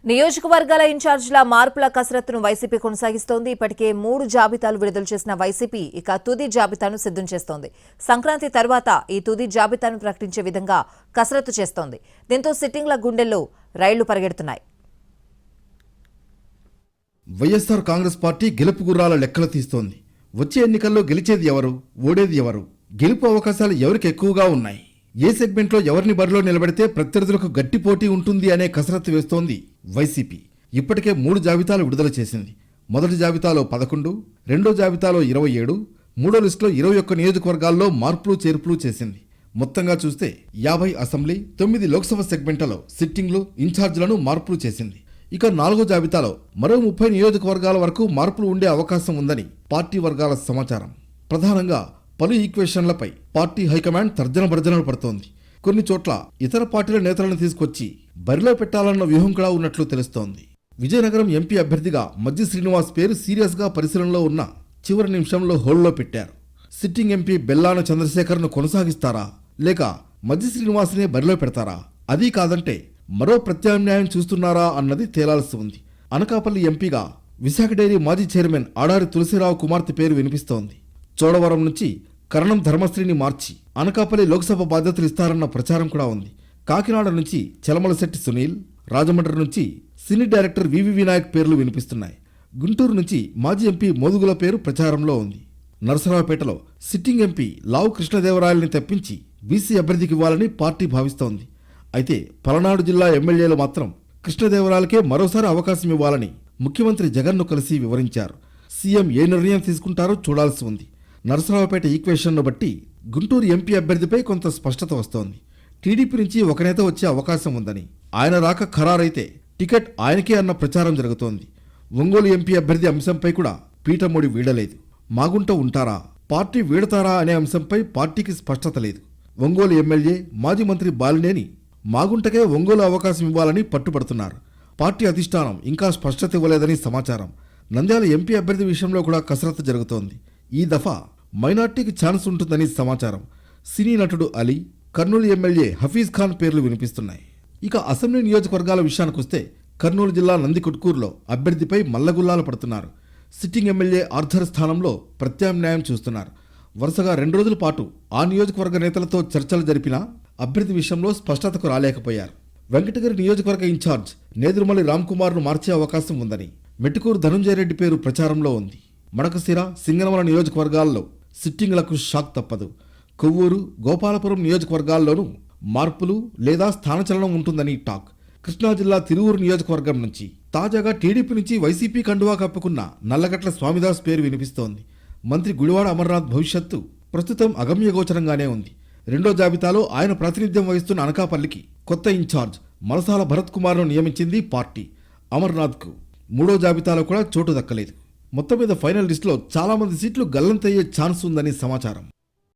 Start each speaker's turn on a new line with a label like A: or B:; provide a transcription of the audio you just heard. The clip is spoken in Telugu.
A: నియోజకవర్గాల ఇన్ఛార్జీల మార్పుల కసరత్తును వైసీపీ కొనసాగిస్తోంది. ఇప్పటికే 3 జాబితాలు విడుదల చేసిన వైసీపీ ఇక తుది జాబితాను సిద్ధం చేస్తోంది. సంక్రాంతి తర్వాత ఈ తుది జాబితాను ప్రకటించే విధంగా కసరత్తు చేస్తోంది. దీంతో సిట్టింగ్ల గుండెల్లో రైళ్లు పరిగెడుతున్నాయి.
B: వైఎస్ఆర్ కాంగ్రెస్ పార్టీ గెలుపు గుర్రాల లెక్కలు తీస్తోంది. వచ్చే ఎన్నికల్లో గెలిచేది ఎవరు, ఓడేది ఎవరు, గెలుపు అవకాశాలు ఎవరికి ఎక్కువగా ఉన్నాయి, ఏ సెగ్మెంట్లో ఎవరిని బరిలో నిలబెడితే ప్రత్యర్థులకు గట్టి పోటీ ఉంటుంది అనే కసరత్తు వేస్తోంది వైసీపీ. ఇప్పటికే 3 జాబితాలు విడుదల చేసింది. మొదటి జాబితాలో 11, రెండో జాబితాలో 27, మూడో లిస్టులో 21 నియోజకవర్గాల్లో మార్పులు చేర్పులు చేసింది. మొత్తంగా చూస్తే 50 అసెంబ్లీ, 9 లోక్సభ సెగ్మెంట్లలో సిట్టింగ్లు, ఇన్ఛార్జీలను మార్పులు చేసింది. ఇక 4వ జాబితాలో మరో 30 నియోజకవర్గాల వరకు మార్పులు ఉండే అవకాశం ఉందని పార్టీ వర్గాల సమాచారం. ప్రధానంగా పలు ఈక్వేషన్లపై పార్టీ హైకమాండ్ తర్జన భర్జనలు పడుతోంది. కొన్ని చోట్ల ఇతర పార్టీల నేతలను తీసుకొచ్చి బరిలో పెట్టాలన్న వ్యూహం కూడా ఉన్నట్లు తెలుస్తోంది. విజయనగరం ఎంపీ అభ్యర్థిగా మజ్జి శ్రీనివాస్ పేరు సీరియస్గా పరిశీలనలో ఉన్న చివరి నిమిషంలో హోల్డ్లో పెట్టారు. సిట్టింగ్ ఎంపీ బెల్లాన చంద్రశేఖర్ను కొనసాగిస్తారా, లేక మజ్జి శ్రీనివాస్నే బరిలో పెడతారా? అదీ కాదంటే మరో ప్రత్యామ్నాయం చూస్తున్నారా అన్నది తేలాల్సి ఉంది. అనకాపల్లి ఎంపీగా విశాఖ డైరీ మాజీ చైర్మన్ ఆడారి తులసిరావు కుమార్తె పేరు వినిపిస్తోంది. చోడవరం నుంచి కరణం ధర్మశ్రీని మార్చి అనకాపల్లి లోక్సభ బాధ్యతలు ఇస్తారన్న ప్రచారం కూడా ఉంది. కాకినాడ నుంచి చలమలశెట్టి సునీల్, రాజమండ్రి నుంచి సినీ డైరెక్టర్ వివి వినాయక్ పేర్లు వినిపిస్తున్నాయి. గుంటూరు నుంచి మాజీ ఎంపీ మోదుగుల పేరు ప్రచారంలో ఉంది. నరసరావుపేటలో సిట్టింగ్ ఎంపీ లావు కృష్ణదేవరాయలని తెప్పించి బీసీ అభ్యర్థికి ఇవ్వాలని పార్టీ భావిస్తోంది. అయితే పలనాడు జిల్లా ఎమ్మెల్యేలు మాత్రం కృష్ణదేవరాయలకే మరోసారి అవకాశం ఇవ్వాలని ముఖ్యమంత్రి జగన్ను కలిసి వివరించారు. సీఎం ఏ నిర్ణయం తీసుకుంటారో చూడాల్సి ఉంది. నరసరావుపేట ఈక్వేషన్ను బట్టి గుంటూరు ఎంపీ అభ్యర్థిపై కొంత స్పష్టత వస్తోంది. టీడీపీ నుంచి ఒక నేత వచ్చే అవకాశం ఉందని, ఆయన రాక ఖరారైతే టికెట్ ఆయనకే అన్న ప్రచారం జరుగుతోంది. ఒంగోలు ఎంపీ అభ్యర్థి అంశంపై కూడా పీఠమూడి వీడలేదు. మాగుంట ఉంటారా, పార్టీ వీడతారా అనే అంశంపై పార్టీకి స్పష్టత లేదు. ఒంగోలు ఎమ్మెల్యే మాజీ మంత్రి బాలినేని మాగుంటకే ఒంగోలు అవకాశం ఇవ్వాలని పట్టుబడుతున్నారు. పార్టీ అధిష్టానం ఇంకా స్పష్టత ఇవ్వలేదని సమాచారం. నంద్యాల ఎంపీ అభ్యర్థి విషయంలో కూడా కసరత్తు జరుగుతోంది. ఈ దఫా మైనార్టీకి ఛాన్స్ ఉంటుందని సమాచారం. సినీ నటుడు అలీ, కర్నూలు ఎమ్మెల్యే హఫీజ్ ఖాన్ పేర్లు వినిపిస్తున్నాయి. ఇక అసెంబ్లీ నియోజకవర్గాల విషయానికొస్తే కర్నూలు జిల్లా నందికొట్కూరులో అభ్యర్థిపై మల్లగుల్లాలు పడుతున్నారు. సిట్టింగ్ ఎమ్మెల్యే ఆర్థర్ స్థానంలో ప్రత్యామ్నాయం చూస్తున్నారు. వరుసగా 2 రోజుల పాటు ఆ నియోజకవర్గ నేతలతో చర్చలు జరిపినా అభ్యర్థి విషయంలో స్పష్టతకు రాలేకపోయారు. వెంకటగిరి నియోజకవర్గ ఇన్ఛార్జ్ నేదురుమల్లి రామ్కుమార్ను మార్చే అవకాశం ఉందని మెట్టుకూరు ధనుంజయ రెడ్డి పేరు ప్రచారంలో ఉంది. మడకశిర, సింగనమల నియోజకవర్గాల్లో సిట్టింగ్లకు షాక్ తప్పదు. కొవ్వూరు, గోపాలపురం నియోజకవర్గాల్లోనూ మార్పులు లేదా స్థానచలనం ఉంటుందని టాక్. కృష్ణా జిల్లా తిరువూరు నియోజకవర్గం నుంచి తాజాగా టీడీపీ నుంచి వైసీపీ కండువా కప్పుకున్న నల్లగట్ల స్వామిదాస్ పేరు వినిపిస్తోంది. మంత్రి గుడివాడ అమర్నాథ్ భవిష్యత్తు ప్రస్తుతం అగమ్యగోచరంగానే ఉంది. రెండో జాబితాలో ఆయన ప్రాతినిధ్యం వహిస్తున్న అనకాపల్లికి కొత్త ఇన్ఛార్జ్ మలసాల భరత్ కుమార్ను నియమించింది పార్టీ. అమర్నాథ్కు మూడో జాబితాలో కూడా చోటు దక్కలేదు. మొత్తం మీద ఫైనల్ లిస్టులో చాలా మంది సీట్లు గల్లంతయ్యే ఛాన్స్ ఉందని సమాచారం.